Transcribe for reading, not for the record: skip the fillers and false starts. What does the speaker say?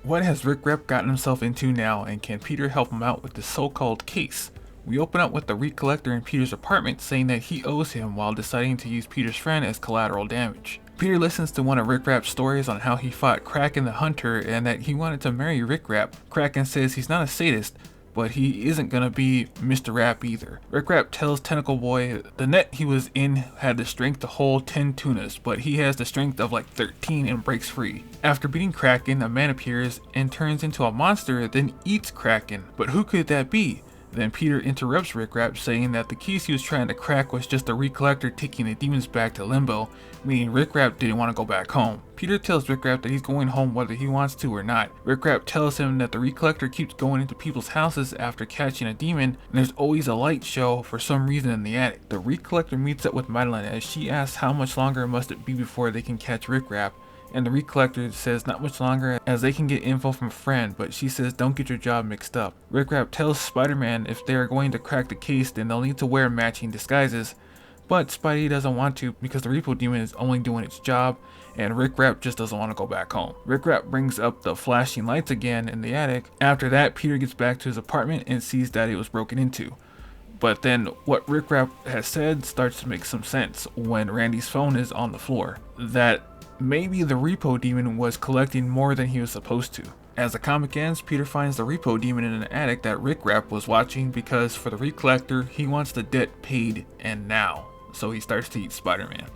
What has Rek-Rap gotten himself into now, and can Peter help him out with this so-called case? We open up with the Recollector in Peter's apartment saying that he owes him while deciding to use Peter's friend as collateral damage. Peter listens to one of Rek-Rap's stories on how he fought Kraken the Hunter and that he wanted to marry Rek-Rap. Kraken says he's not a sadist, but he isn't gonna be Mr. Rap either. Rek-Rap tells Tentacle Boy the net he was in had the strength to hold 10 tunas, but he has the strength of like 13 and breaks free. After beating Kraken, a man appears and turns into a monster, then eats Kraken. But who could that be? Then Peter interrupts Rek-Rap, saying that the keys he was trying to crack was just a Recollector taking the demons back to Limbo, meaning Rek-Rap didn't want to go back home. Peter tells Rek-Rap that he's going home whether he wants to or not. Rek-Rap tells him that the Recollector keeps going into people's houses after catching a demon, and there's always a light show for some reason in the attic. The Recollector meets up with Madeline as she asks how much longer must it be before they can catch Rek-Rap. And the Recollector says not much longer as they can get info from a friend, but she says don't get your job mixed up. Rek-Rap tells Spider-Man if they are going to crack the case then they'll need to wear matching disguises, but Spidey doesn't want to because the Repo Demon is only doing its job and Rek-Rap just doesn't want to go back home. Rek-Rap brings up the flashing lights again in the attic. After that, Peter gets back to his apartment and sees that it was broken into. But then what Rek-Rap has said starts to make some sense when Randy's phone is on the floor. That maybe the Repo Demon was collecting more than he was supposed to. As the comic ends, Peter finds the Repo Demon in an attic that Rek-Rap was watching because for the Recollector, he wants the debt paid and now. So he starts to eat Spider-Man.